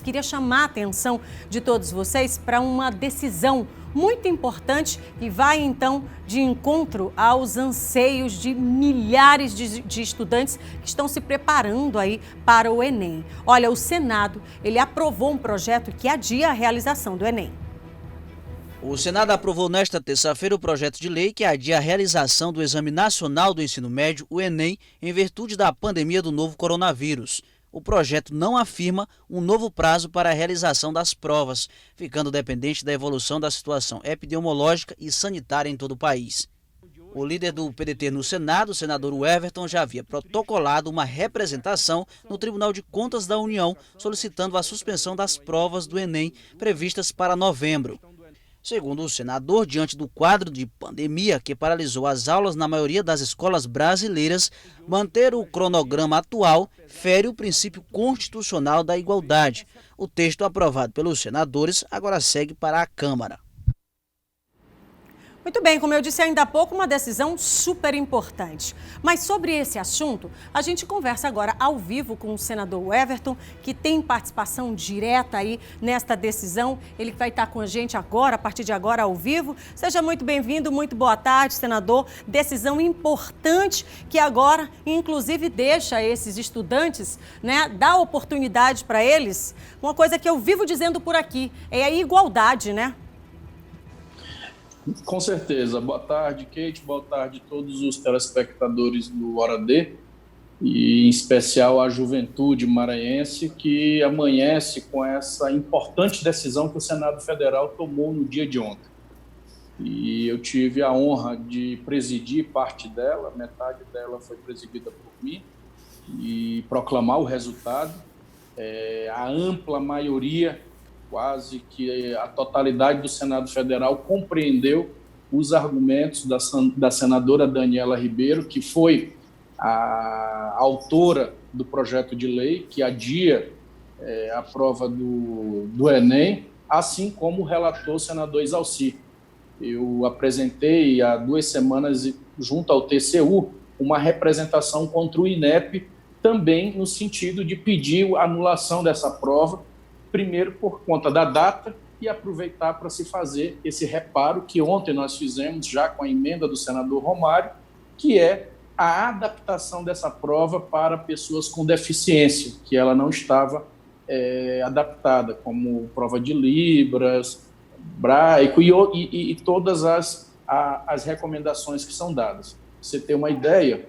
Queria chamar a atenção de todos vocês para uma decisão muito importante que vai, então, de encontro aos anseios de milhares de estudantes que estão se preparando aí para o Enem. Olha, o Senado, ele aprovou um projeto que adia a realização do Enem. O Senado aprovou nesta terça-feira o projeto de lei que adia a realização do Exame Nacional do Ensino Médio, o Enem, em virtude da pandemia do novo coronavírus. O projeto não afirma um novo prazo para a realização das provas, ficando dependente da evolução da situação epidemiológica e sanitária em todo o país. O líder do PDT no Senado, o senador Everton, já havia protocolado uma representação no Tribunal de Contas da União, solicitando a suspensão das provas do Enem previstas para novembro. Segundo o senador, diante do quadro de pandemia que paralisou as aulas na maioria das escolas brasileiras, manter o cronograma atual fere o princípio constitucional da igualdade. O texto aprovado pelos senadores agora segue para a Câmara. Muito bem, como eu disse ainda há pouco, uma decisão super importante. Mas sobre esse assunto, a gente conversa agora ao vivo com o senador Everton, que tem participação direta aí nesta decisão. Ele vai estar com a gente agora, a partir de agora, ao vivo. Seja muito bem-vindo, muito boa tarde, senador. Decisão importante que agora, inclusive, deixa esses estudantes, dá oportunidade para eles. Uma coisa que eu vivo dizendo por aqui, é a igualdade, né? Com certeza. Boa tarde, Kate. Boa tarde a todos os telespectadores do Hora D, e em especial a juventude maranhense que amanhece com essa importante decisão que o Senado Federal tomou no dia de ontem. E eu tive a honra de presidir parte dela, metade dela foi presidida por mim, e proclamar o resultado. A ampla maioria, quase que a totalidade do Senado Federal, compreendeu os argumentos da senadora Daniela Ribeiro, que foi a autora do projeto de lei que adia a prova do Enem, assim como o relator, o senador Exalci. Eu apresentei há 2 semanas, junto ao TCU, uma representação contra o INEP, também no sentido de pedir a anulação dessa prova, primeiro por conta da data e aproveitar para se fazer esse reparo que ontem nós fizemos já com a emenda do senador Romário, que é a adaptação dessa prova para pessoas com deficiência, que ela não estava adaptada, como prova de Libras, Braico e todas as recomendações que são dadas. Pra você ter uma ideia,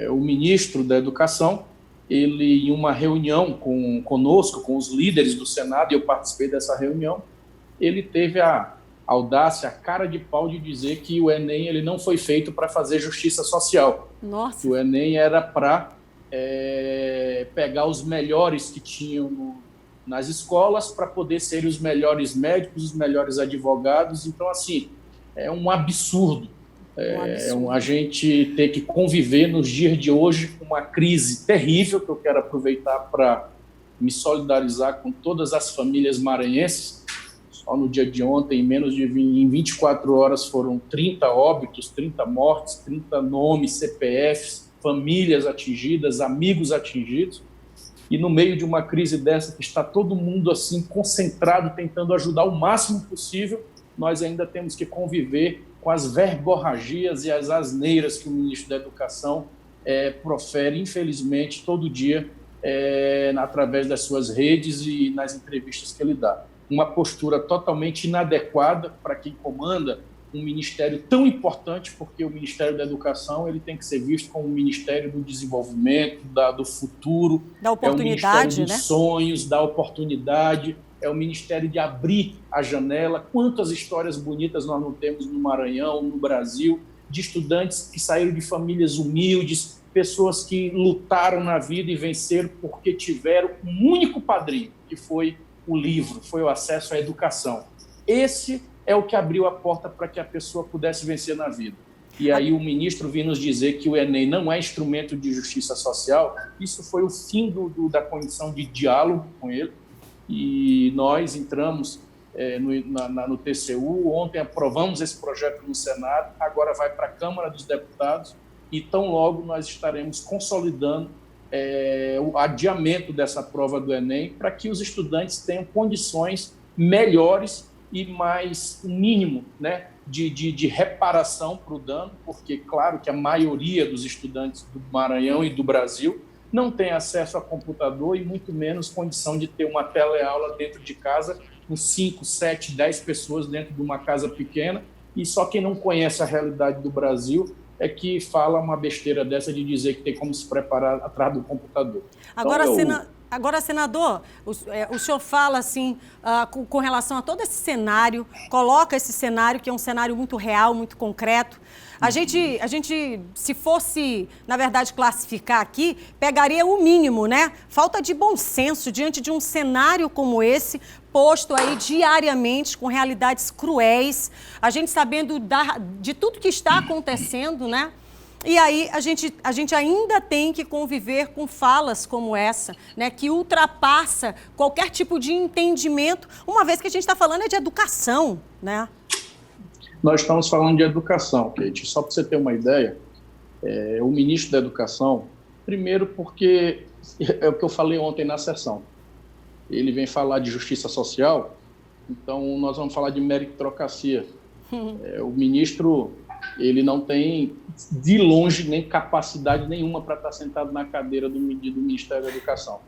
o ministro da Educação, ele, em uma reunião conosco, com os líderes do Senado, e eu participei dessa reunião, ele teve a audácia, a cara de pau de dizer que o Enem ele não foi feito para fazer justiça social. Nossa. O Enem era para pegar os melhores que tinham nas escolas para poder serem os melhores médicos, os melhores advogados. Então, assim, é um absurdo. A gente ter que conviver nos dias de hoje com uma crise terrível, que eu quero aproveitar para me solidarizar com todas as famílias maranhenses. Só no dia de ontem, em 24 horas, foram 30 óbitos, 30 mortes, 30 nomes, CPFs, famílias atingidas, amigos atingidos. E no meio de uma crise dessa, que está todo mundo assim concentrado, tentando ajudar o máximo possível, nós ainda temos que conviver com as verborragias e as asneiras que o ministro da Educação profere, infelizmente, todo dia, através das suas redes e nas entrevistas que ele dá. Uma postura totalmente inadequada para quem comanda um ministério tão importante, porque o Ministério da Educação ele tem que ser visto como um ministério do desenvolvimento, do futuro, da oportunidade, é o ministério dos sonhos, da oportunidade, é o ministério de abrir a janela. Quantas histórias bonitas nós não temos no Maranhão, no Brasil, de estudantes que saíram de famílias humildes, pessoas que lutaram na vida e venceram porque tiveram um único padrinho, que foi o livro, foi o acesso à educação. Esse é o que abriu a porta para que a pessoa pudesse vencer na vida. E aí o ministro vinha nos dizer que o Enem não é instrumento de justiça social. Isso foi o fim da condição de diálogo com ele. E nós entramos no TCU, ontem aprovamos esse projeto no Senado, agora vai para a Câmara dos Deputados e tão logo nós estaremos consolidando o adiamento dessa prova do Enem para que os estudantes tenham condições melhores e mais mínimo, né, de reparação para o dano, porque, claro, que a maioria dos estudantes do Maranhão e do Brasil não tem acesso a computador e muito menos condição de ter uma teleaula dentro de casa com 5, 7, 10 pessoas dentro de uma casa pequena, e só quem não conhece a realidade do Brasil é que fala uma besteira dessa de dizer que tem como se preparar atrás do computador. Agora, senador, o senhor fala assim, com relação a todo esse cenário, coloca esse cenário que é um cenário muito real, muito concreto. A gente, se fosse, na verdade, classificar aqui, pegaria o mínimo, né? Falta de bom senso diante de um cenário como esse, posto aí diariamente com realidades cruéis, a gente sabendo de tudo que está acontecendo, né? E aí a gente ainda tem que conviver com falas como essa, né, que ultrapassa qualquer tipo de entendimento, uma vez que a gente está falando de educação, né? Nós estamos falando de educação, Kate. Só para você ter uma ideia, o ministro da Educação, primeiro porque é o que eu falei ontem na sessão, ele vem falar de justiça social, então nós vamos falar de meritocracia. O ministro, ele não tem, de longe, nem capacidade nenhuma para estar sentado na cadeira do Ministério da Educação.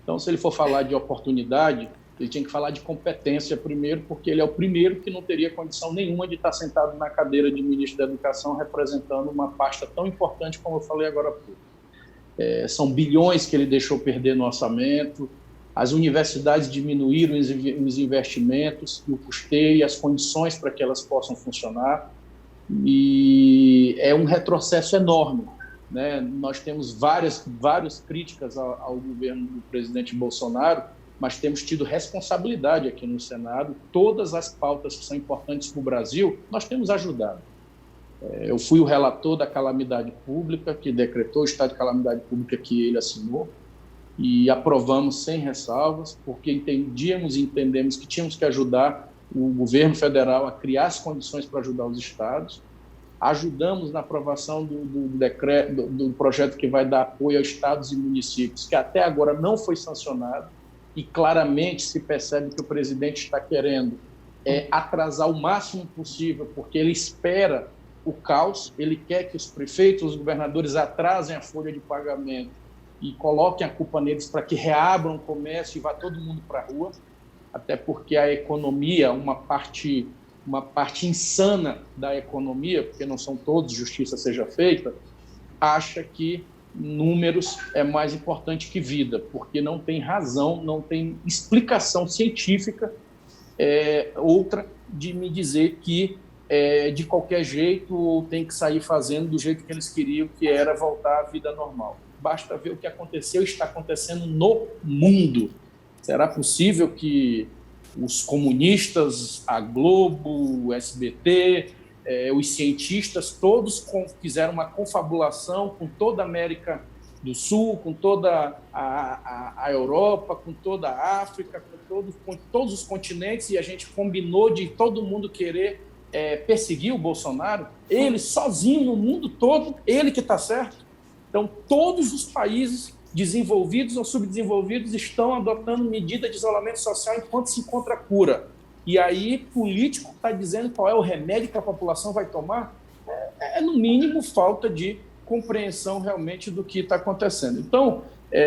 Então, se ele for falar de oportunidade, ele tinha que falar de competência primeiro, porque ele é o primeiro que não teria condição nenhuma de estar sentado na cadeira de ministro da Educação representando uma pasta tão importante como eu falei agora há pouco. São bilhões que ele deixou perder no orçamento, as universidades diminuíram os investimentos, o custeio e as condições para que elas possam funcionar, e é um retrocesso enorme, né? Nós temos várias críticas ao governo do presidente Bolsonaro, mas temos tido responsabilidade aqui no Senado. Todas as pautas que são importantes para o Brasil, nós temos ajudado. Eu fui o relator da calamidade pública, que decretou o estado de calamidade pública que ele assinou, e aprovamos sem ressalvas, porque entendemos que tínhamos que ajudar o governo federal a criar as condições para ajudar os estados. Ajudamos na aprovação do projeto que vai dar apoio a estados e municípios, que até agora não foi sancionado, e claramente se percebe que o presidente está querendo atrasar o máximo possível, porque ele espera o caos, ele quer que os prefeitos, os governadores atrasem a folha de pagamento e coloquem a culpa neles para que reabram o comércio e vá todo mundo para a rua, até porque a economia, uma parte insana da economia, porque não são todos justiça seja feita, acha que números é mais importante que vida, porque não tem razão, não tem explicação científica outra de me dizer que de qualquer jeito tem que sair fazendo do jeito que eles queriam, que era voltar à vida normal. Basta ver o que aconteceu e está acontecendo no mundo. Será possível que os comunistas, a Globo, o SBT, os cientistas, todos fizeram uma confabulação com toda a América do Sul, com toda a Europa, com toda a África, com todos os continentes, e a gente combinou de todo mundo querer perseguir o Bolsonaro, ele sozinho no mundo todo, ele que está certo. Então, todos os países desenvolvidos ou subdesenvolvidos estão adotando medida de isolamento social enquanto se encontra a cura. E aí, político está dizendo qual é o remédio que a população vai tomar? No mínimo, falta de compreensão realmente do que está acontecendo. Então,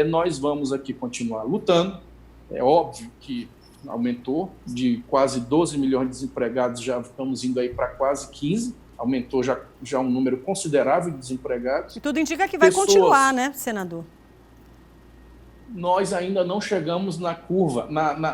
nós vamos aqui continuar lutando. É óbvio que aumentou de quase 12 milhões de desempregados, já estamos indo aí para quase 15, aumentou já um número considerável de desempregados. E tudo indica que vai continuar, né, senador? Nós ainda não chegamos na curva,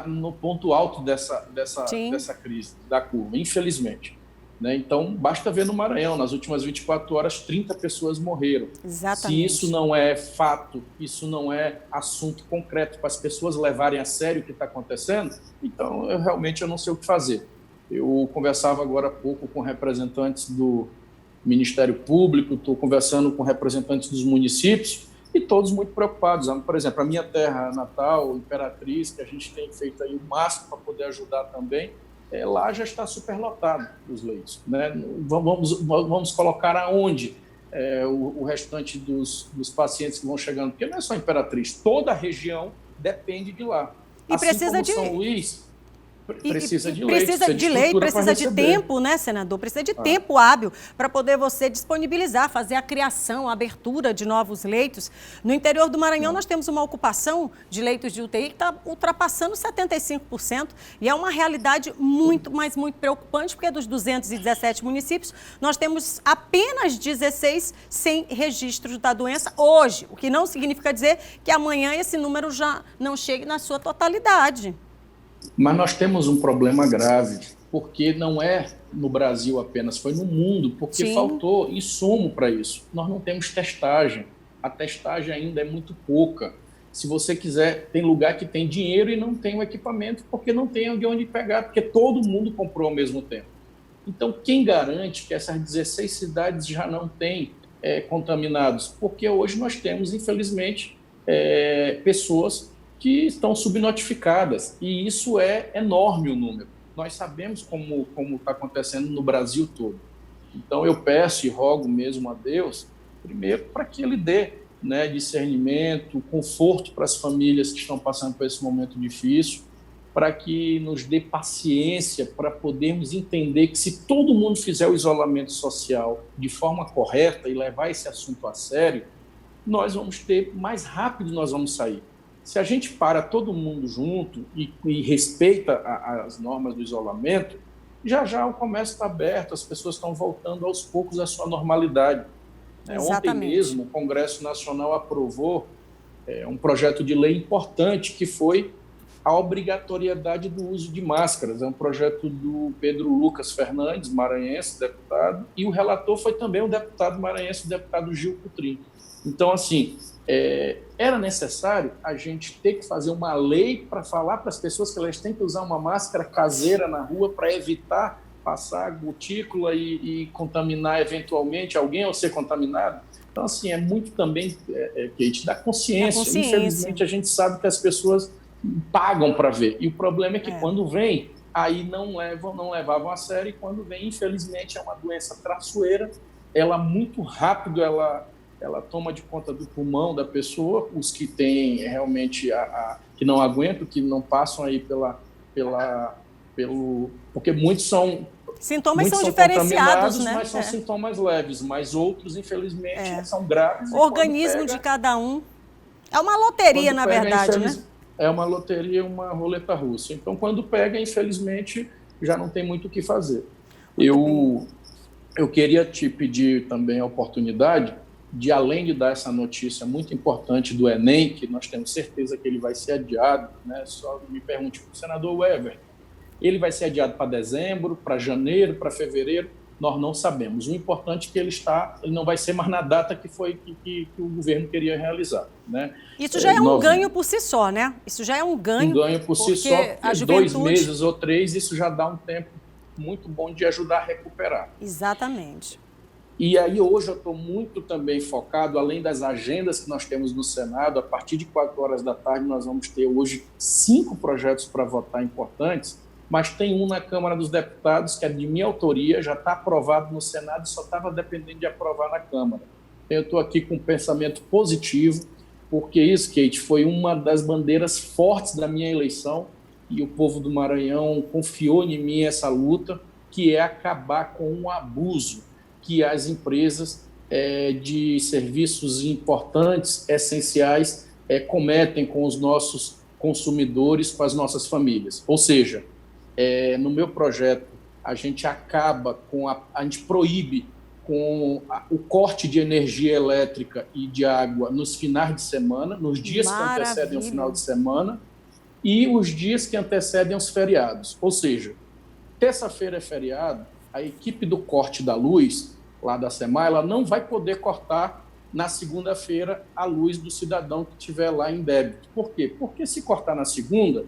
no ponto alto dessa crise, da curva, infelizmente. Né? Então, basta ver no Maranhão, nas últimas 24 horas, 30 pessoas morreram. Exatamente. Se isso não é fato, isso não é assunto concreto para as pessoas levarem a sério o que está acontecendo, então eu realmente não sei o que fazer. Eu conversava agora há pouco com representantes do Ministério Público, estou conversando com representantes dos municípios, e todos muito preocupados. Por exemplo, a minha terra natal, Imperatriz, que a gente tem feito aí o máximo para poder ajudar também, lá já está superlotado os leitos. Né? Vamos colocar aonde o restante dos pacientes que vão chegando, porque não é só Imperatriz, toda a região depende de lá. E assim precisa de São Luís precisa de lei, precisa de tempo, né, senador? Precisa de tempo hábil para poder você disponibilizar, fazer a criação, a abertura de novos leitos. No interior do Maranhão, nós temos uma ocupação de leitos de UTI que está ultrapassando 75%, e é uma realidade muito, mas muito preocupante, porque dos 217 municípios, nós temos apenas 16 sem registro da doença hoje, o que não significa dizer que amanhã esse número já não chegue na sua totalidade. Mas nós temos um problema grave, porque não é no Brasil apenas, foi no mundo, porque faltou insumo para isso. Nós não temos testagem, a testagem ainda é muito pouca. Se você quiser, tem lugar que tem dinheiro e não tem o equipamento, porque não tem de onde pegar, porque todo mundo comprou ao mesmo tempo. Então, quem garante que essas 16 cidades já não têm contaminados? Porque hoje nós temos, infelizmente, pessoas que estão subnotificadas, e isso é enorme o número. Nós sabemos como está acontecendo no Brasil todo. Então, eu peço e rogo mesmo a Deus, primeiro, para que Ele dê discernimento, conforto para as famílias que estão passando por esse momento difícil, para que nos dê paciência para podermos entender que se todo mundo fizer o isolamento social de forma correta e levar esse assunto a sério, nós vamos ter, mais rápido nós vamos sair. Se a gente para todo mundo junto e respeita as normas do isolamento, já o comércio está aberto, as pessoas estão voltando aos poucos à sua normalidade. Ontem mesmo, o Congresso Nacional aprovou um projeto de lei importante, que foi a obrigatoriedade do uso de máscaras. É um projeto do Pedro Lucas Fernandes, maranhense, deputado, e o relator foi também o deputado maranhense, o deputado Gil Cutrim. Então, assim, era necessário a gente ter que fazer uma lei para falar para as pessoas que elas têm que usar uma máscara caseira na rua para evitar passar gotícula e contaminar eventualmente alguém ou ser contaminado. Então, assim, é muito também, Kate, da consciência. Infelizmente, a gente sabe que as pessoas pagam para ver. E o problema é que quando vem, aí não levavam a sério, e quando vem, infelizmente, é uma doença traiçoeira, ela muito rápido, ela toma de conta do pulmão da pessoa, os que têm realmente, que não aguentam, que não passam aí porque muitos são... Sintomas são diferenciados, né? Mas são sintomas leves, mas outros, infelizmente, são graves. O organismo de cada um. É uma loteria, na verdade, né? É uma loteria, uma roleta russa. Então, quando pega, infelizmente, já não tem muito o que fazer. Eu queria te pedir também a oportunidade de, além de dar essa notícia muito importante do Enem, que nós temos certeza que ele vai ser adiado, né? Só me pergunte para o senador Everton, ele vai ser adiado para dezembro, para janeiro, para fevereiro, nós não sabemos. O importante é que ele não vai ser mais na data que o governo queria realizar, né? Isso já é um ganho por si só, né? Isso já é um ganho. Um ganho por si só, porque 2 meses ou 3, isso já dá um tempo muito bom de ajudar a recuperar. Exatamente. E aí hoje eu estou muito também focado, além das agendas que nós temos no Senado, a partir de 4 horas da tarde nós vamos ter hoje 5 projetos para votar importantes, mas tem um na Câmara dos Deputados, que é de minha autoria, já está aprovado no Senado, só estava dependendo de aprovar na Câmara. Então, eu estou aqui com um pensamento positivo, porque isso, Kate, foi uma das bandeiras fortes da minha eleição, e o povo do Maranhão confiou em mim essa luta, que é acabar com o abuso que as empresas de serviços importantes, essenciais, cometem com os nossos consumidores, com as nossas famílias. Ou seja, no meu projeto, a gente acaba com a gente proíbe com o corte de energia elétrica e de água nos finais de semana, nos dias que antecedem o final de semana e os dias que antecedem os feriados. Ou seja, terça-feira é feriado, a equipe do corte da luz, lá da SEMAI, ela não vai poder cortar na segunda-feira a luz do cidadão que estiver lá em débito. Por quê? Porque se cortar na segunda,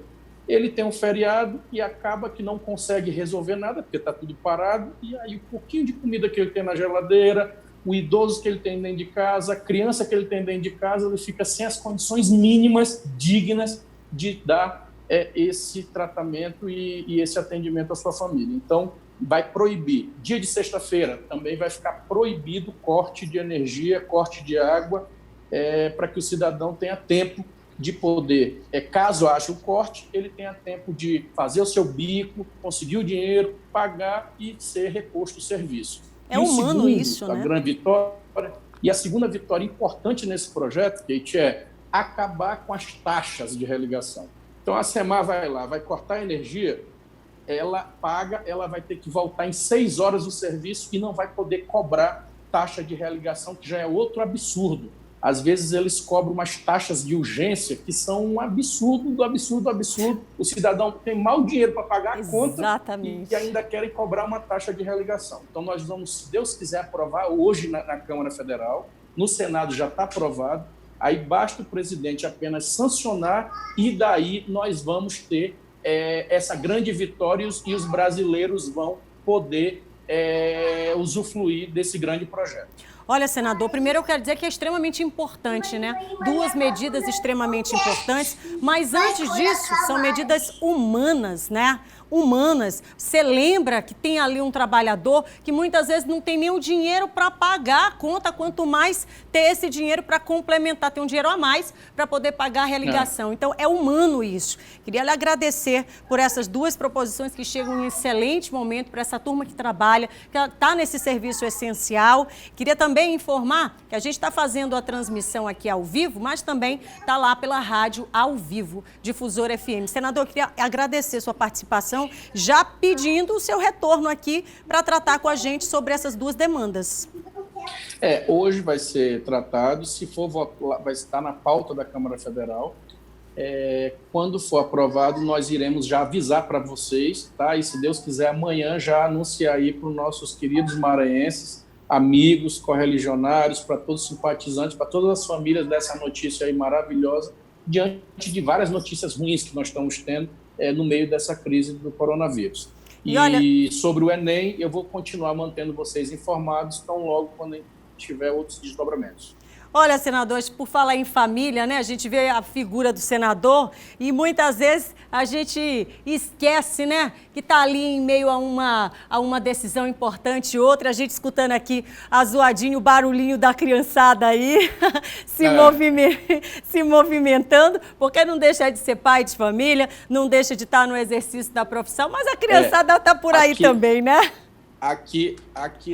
ele tem um feriado e acaba que não consegue resolver nada, porque está tudo parado, e aí o pouquinho de comida que ele tem na geladeira, o idoso que ele tem dentro de casa, a criança que ele tem dentro de casa, ele fica sem as condições mínimas, dignas, de dar esse tratamento e esse atendimento à sua família. Então, vai proibir. Dia de sexta-feira também vai ficar proibido corte de energia, corte de água, para que o cidadão tenha tempo de poder, caso haja o corte, ele tenha tempo de fazer o seu bico, conseguir o dinheiro, pagar e ser reposto o serviço. É humano isso, né? A grande vitória. E a segunda vitória importante nesse projeto, Kate, é acabar com as taxas de religação. Então, a SEMAR vai lá, vai cortar a energia, ela paga, ela vai ter que voltar em 6 horas o serviço e não vai poder cobrar taxa de religação, que já é outro absurdo. Às vezes eles cobram umas taxas de urgência que são um absurdo, do absurdo, do absurdo. O cidadão tem mau dinheiro para pagar a conta e ainda querem cobrar uma taxa de religação. Então nós vamos, se Deus quiser, aprovar hoje na Câmara Federal, no Senado já está aprovado, aí basta o presidente apenas sancionar e daí nós vamos ter essa grande vitória e os brasileiros vão poder usufruir desse grande projeto. Olha, senador, primeiro eu quero dizer que é extremamente importante, né? 2 medidas extremamente importantes, mas antes disso, são medidas humanas, né? Humanas. Você lembra que tem ali um trabalhador que muitas vezes não tem nem o dinheiro para pagar a conta, quanto mais ter esse dinheiro para complementar, ter um dinheiro a mais para poder pagar a religação. Então, é humano isso. Queria lhe agradecer por essas 2 proposições que chegam em um excelente momento para essa turma que trabalha, que está nesse serviço essencial. Queria também informar que a gente está fazendo a transmissão aqui ao vivo, mas também está lá pela rádio ao vivo, Difusora FM. Senador, queria agradecer sua participação, já pedindo o seu retorno aqui para tratar com a gente sobre essas 2 demandas. Hoje vai ser tratado, se for votar, vai estar na pauta da Câmara Federal. Quando for aprovado, nós iremos já avisar para vocês, tá? E se Deus quiser, amanhã já anunciar aí para os nossos queridos maranhenses, amigos, correligionários, para todos os simpatizantes, para todas as famílias dessa notícia aí maravilhosa, diante de várias notícias ruins que nós estamos tendo no meio dessa crise do coronavírus. E sobre o Enem, eu vou continuar mantendo vocês informados, tão logo quando tiver outros desdobramentos. Olha, senador, por falar em família, né? A gente vê a figura do senador e muitas vezes a gente esquece, né? Que está ali em meio a uma decisão importante e outra. A gente escutando aqui a zoadinho, o barulhinho da criançada aí se movimentando, porque não deixa de ser pai de família, não deixa de estar no exercício da profissão, mas a criançada está por aí também, né? Aqui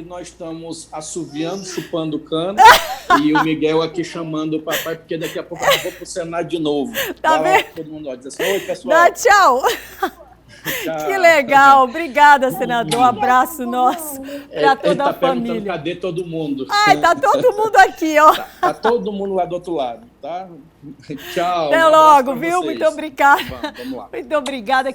nós estamos assoviando, chupando cana e o Miguel aqui chamando o papai, porque daqui a pouco eu vou pro Senado de novo. Tá vendo? Todo mundo diz assim, oi, pessoal. Dá tchau. Que legal. Obrigada, senador. Um abraço nosso para toda a família. Cadê todo mundo? Ai, tá todo mundo aqui, ó. Tá todo mundo lá do outro lado, tá? Tchau. Até logo, viu? Muito obrigada. Vamos lá. Muito obrigada.